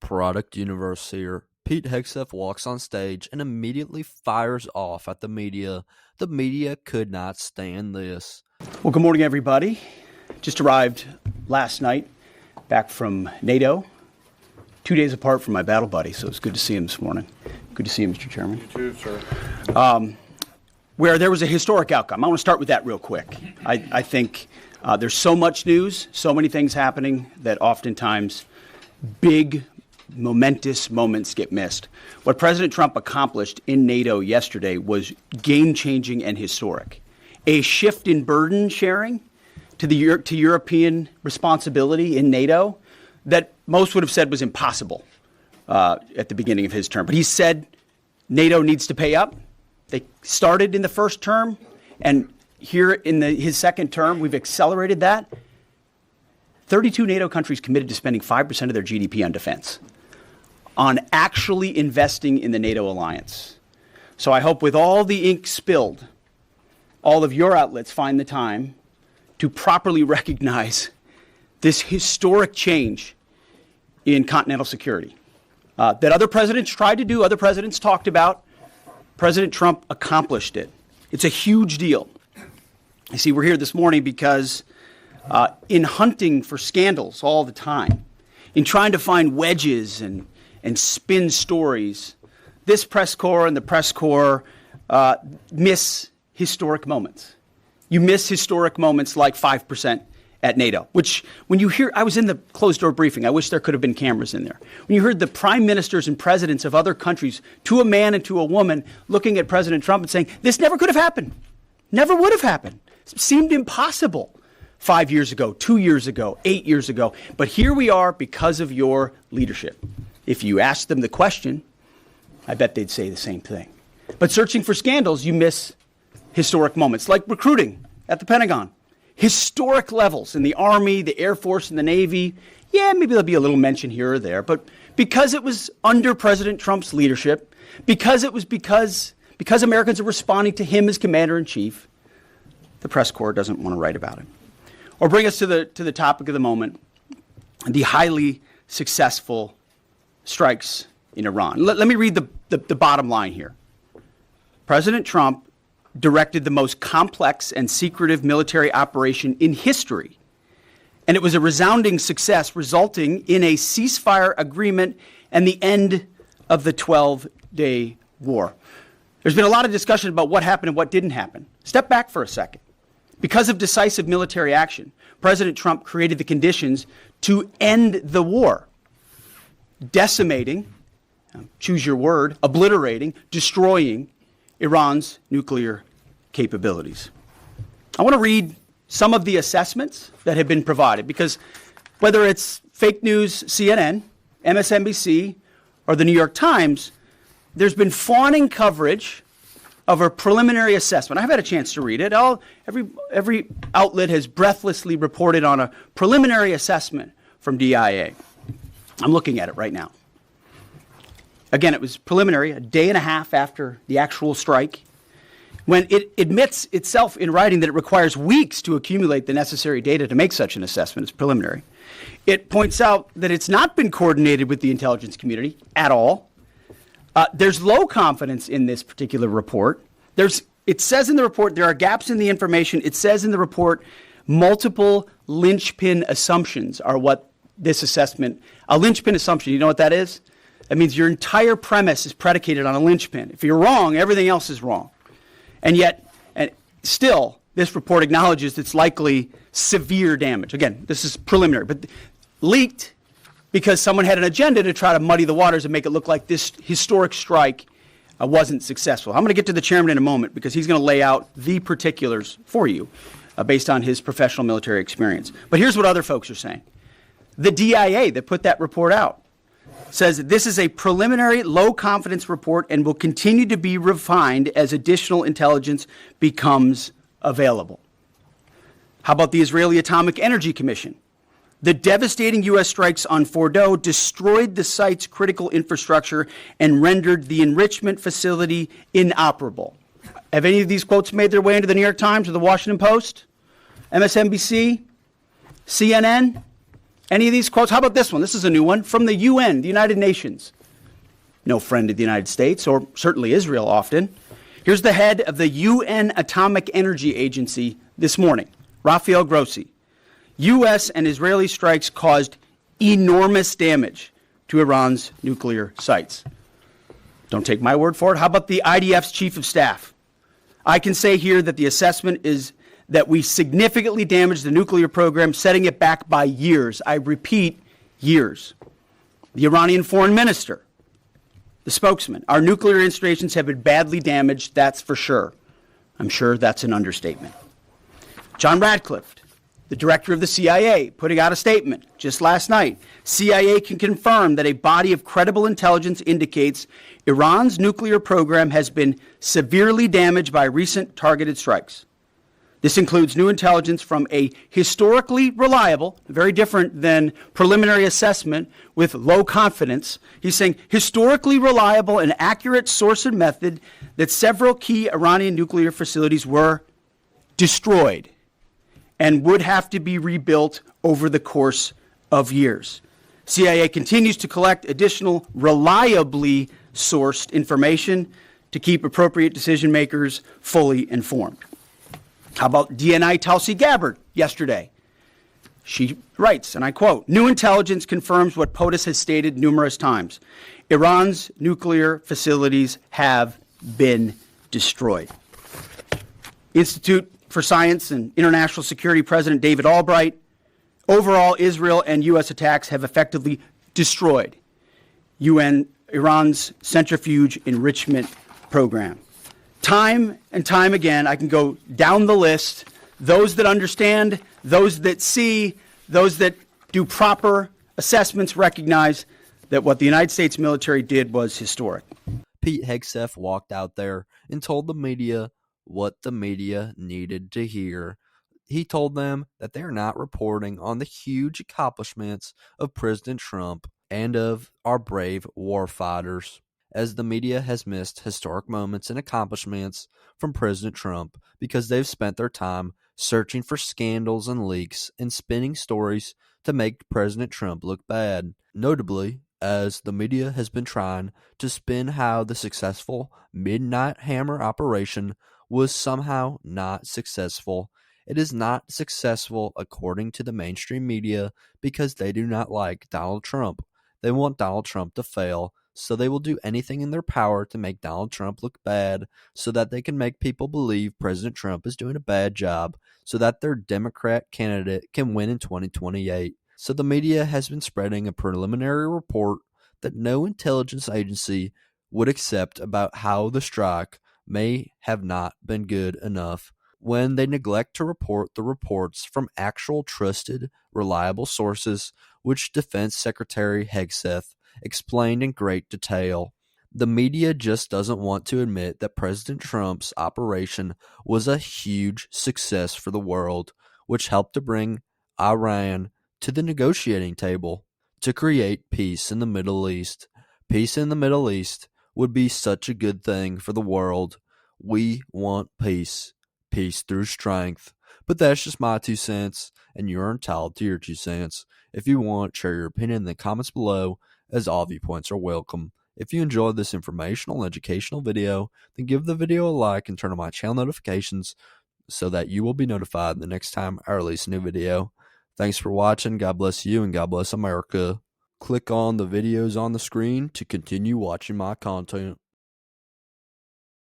product universe here. Pete Hegseth walks on stage and immediately fires off at the media. The media could not stand this. Well, good morning, everybody. Just arrived last night back from NATO, 2 days apart from my battle buddy, so it's good to see him this morning. Good to see you, Mr. Chairman. You too, sir. Where there was a historic outcome. I want to start with that real quick. I think there's so much news, so many things happening that oftentimes big, momentous moments get missed. What President Trump accomplished in NATO yesterday was game-changing and historic. A shift in burden sharing to European responsibility in NATO that most would have said was impossible at the beginning of his term. But he said NATO needs to pay up. They started in the first term, and here in his second term, we've accelerated that. 32 NATO countries committed to spending 5% of their GDP on defense, on actually investing in the NATO alliance. So I hope with all the ink spilled, all of your outlets find the time to properly recognize this historic change in continental security that other presidents tried to do, other presidents talked about. President Trump accomplished it. It's a huge deal. You see, we're here this morning because in hunting for scandals all the time, in trying to find wedges and spin stories, this press corps and the press corps miss historic moments. You miss historic moments like 5% at NATO, which when you hear, I was in the closed-door briefing. I wish there could have been cameras in there. When you heard the prime ministers and presidents of other countries, to a man and to a woman, looking at President Trump and saying, this never could have happened, never would have happened. It seemed impossible 5 years ago, 2 years ago, 8 years ago. But here we are because of your leadership. If you ask them the question, I bet they'd say the same thing. But searching for scandals, you miss historic moments, like recruiting at the Pentagon. Historic levels in the Army, the Air Force, and the Navy. Yeah, maybe there'll be a little mention here or there, but because it was under President Trump's leadership, because Americans are responding to him as commander-in-chief, the press corps doesn't want to write about it. Or bring us to the topic of the moment, the highly successful strikes in Iran. Let me read the bottom line here. President Trump directed the most complex and secretive military operation in history. And it was a resounding success, resulting in a ceasefire agreement and the end of the 12-day war. There's been a lot of discussion about what happened and what didn't happen. Step back for a second. Because of decisive military action, President Trump created the conditions to end the war, decimating, choose your word, obliterating, destroying Iran's nuclear capabilities. I want to read some of the assessments that have been provided because whether it's fake news, CNN, MSNBC, or the New York Times, there's been fawning coverage of a preliminary assessment. I've had a chance to read it. Every outlet has breathlessly reported on a preliminary assessment from DIA. I'm looking at it right now. Again, it was preliminary, a day and a half after the actual strike, when it admits itself in writing that it requires weeks to accumulate the necessary data to make such an assessment. It's preliminary. It points out that it's not been coordinated with the intelligence community at all. There's low confidence in this particular report. It says in the report there are gaps in the information. It says in the report multiple linchpin assumptions are what this assessment, a linchpin assumption, you know what that is? That means your entire premise is predicated on a linchpin. If you're wrong, everything else is wrong. And yet, still, this report acknowledges it's likely severe damage. Again, this is preliminary, but leaked because someone had an agenda to try to muddy the waters and make it look like this historic strike wasn't successful. I'm going to get to the chairman in a moment because he's going to lay out the particulars for you based on his professional military experience. But here's what other folks are saying. The DIA that put that report out says that this is a preliminary low-confidence report and will continue to be refined as additional intelligence becomes available. How about the Israeli Atomic Energy Commission? The devastating U.S. strikes on Fordow destroyed the site's critical infrastructure and rendered the enrichment facility inoperable. Have any of these quotes made their way into the New York Times or the Washington Post? MSNBC? CNN? Any of these quotes? How about this one? This is a new one from the UN, the United Nations. No friend of the United States, or certainly Israel often. Here's the head of the UN Atomic Energy Agency this morning, Rafael Grossi. U.S. and Israeli strikes caused enormous damage to Iran's nuclear sites. Don't take my word for it. How about the IDF's chief of staff? I can say here that the assessment is that we significantly damaged the nuclear program, setting it back by years. I repeat, years. The Iranian foreign minister, the spokesman, our nuclear installations have been badly damaged, that's for sure. I'm sure that's an understatement. John Radcliffe, the director of the CIA, putting out a statement just last night. CIA can confirm that a body of credible intelligence indicates Iran's nuclear program has been severely damaged by recent targeted strikes. This includes new intelligence from a historically reliable, very different than preliminary assessment with low confidence. He's saying historically reliable and accurate source and method that several key Iranian nuclear facilities were destroyed and would have to be rebuilt over the course of years. CIA continues to collect additional reliably sourced information to keep appropriate decision makers fully informed. How about DNI Tulsi Gabbard yesterday? She writes, and I quote, "New intelligence confirms what POTUS has stated numerous times. Iran's nuclear facilities have been destroyed." Institute for Science and International Security President David Albright, overall, Israel and U.S. attacks have effectively destroyed Iran's centrifuge enrichment program. Time and time again, I can go down the list, those that understand, those that see, those that do proper assessments recognize that what the United States military did was historic. Pete Hegseth walked out there and told the media what the media needed to hear. He told them that they're not reporting on the huge accomplishments of President Trump and of our brave war fighters, as the media has missed historic moments and accomplishments from President Trump because they've spent their time searching for scandals and leaks and spinning stories to make President Trump look bad. Notably, as the media has been trying to spin how the successful Midnight Hammer operation was somehow not successful. It is not successful according to the mainstream media because they do not like Donald Trump. They want Donald Trump to fail, so they will do anything in their power to make Donald Trump look bad so that they can make people believe President Trump is doing a bad job so that their Democrat candidate can win in 2028. So the media has been spreading a preliminary report that no intelligence agency would accept about how the strike may have not been good enough when they neglect to report the reports from actual trusted, reliable sources, which Defense Secretary Hegseth explained in great detail. The media just doesn't want to admit that President Trump's operation was a huge success for the world, which helped to bring Iran to the negotiating table to create peace in the Middle East. Peace in the Middle East would be such a good thing for the world. We want peace. Peace through strength. But that's just my 2 cents, and you're entitled to your 2 cents. If you want, share your opinion in the comments below, as all viewpoints are welcome. If you enjoyed this informational and educational video, then give the video a like and turn on my channel notifications so that you will be notified the next time I release a new video. Thanks for watching. God bless you and God bless America. Click on the videos on the screen to continue watching my content.